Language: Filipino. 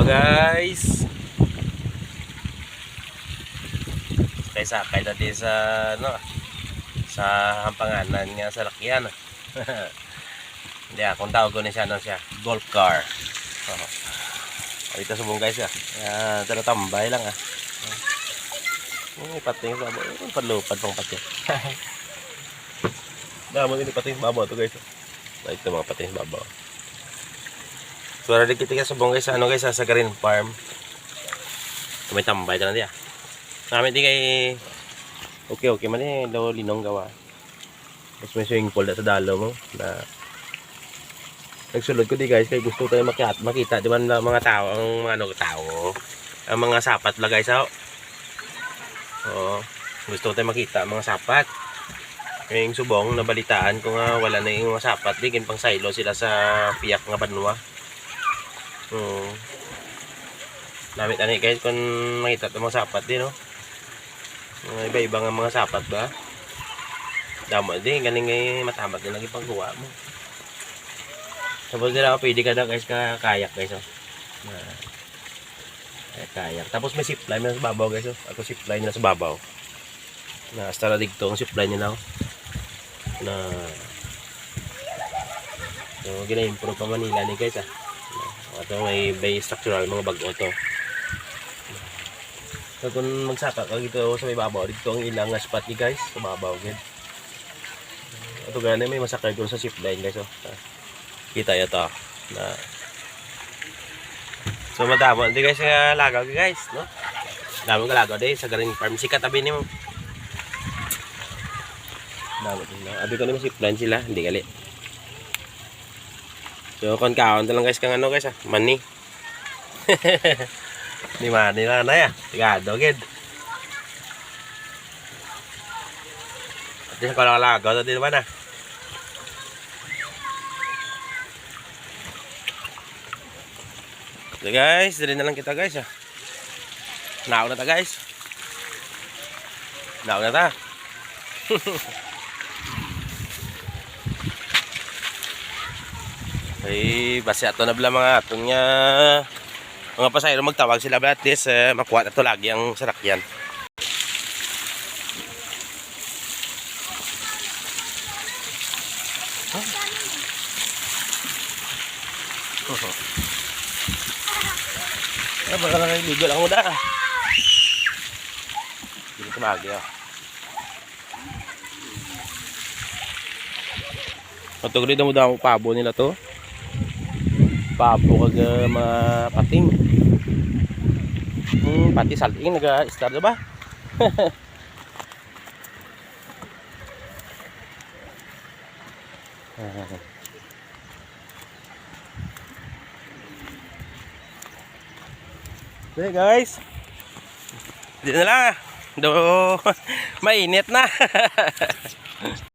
Hello guys. Sakay natin sa sa hampanganan nga sa lakyan. Hindi kung tawag ko na siya siya, golf car. Dito subong guys tara tambay lang pating sa padlupad pang pating. Damo ini pating babaw to guys. Ito mga pating babaw. So ready kita subong guys sa Green Farm. May tambay na diya. Namin di kay okay man daw linong gawa. Mas may swimming pool sa dalo mo na nagsulod ko di guys kay gusto tayo makita di man mga tao ang mga tao ang mga sapat la guys gusto tayo makita mga sapat. Yung subong nabalitaan ko nga wala na yung mga sapat di kin pang silo sila sa piyak nga banwa. Namit ani guys kung makita itong mga sapat din iba-iba nga mga sapat ba damo din galing ngay matamat din lagi pagkuha mo tapos nila pwede ka na guys kayak guys kayak tapos may zipline na sa babaw guys ako zipline nila sa babaw na hasta na dito ang zipline nila na so gina-improve pa Manila ni guys ito may bay structural mga bago to. So kung magsaka ka dito sa may babaw dito ang ilang spot ni guys sa babaw gid. Ito gani may masakay doon sa zipline guys kita ito na so madamo di guys lagaw guys no. Damo ka lagaw di sa Green Farm sikat tabi nimo. Damo din abi ko ni zipline sila hindi gali. So kon kaon lang guys kang guys mani. Ni mani na ya. Tigado gid. Ati ko lang lagaw din ba na. So guys, dili na lang kita guys Nao na ta guys. Nao na ta. Ay basi ato na bala mga aton nga mga pasahero magtawag sila bala at least makuha ato lagi ang sarakyan. Baka lang ligo lang muna dito sa lagi Patugli na mo daw pabo nila to. Pabo kag mga pating. Pati saling naga-start ba? Okay guys. Dito na lang. Do mainit na.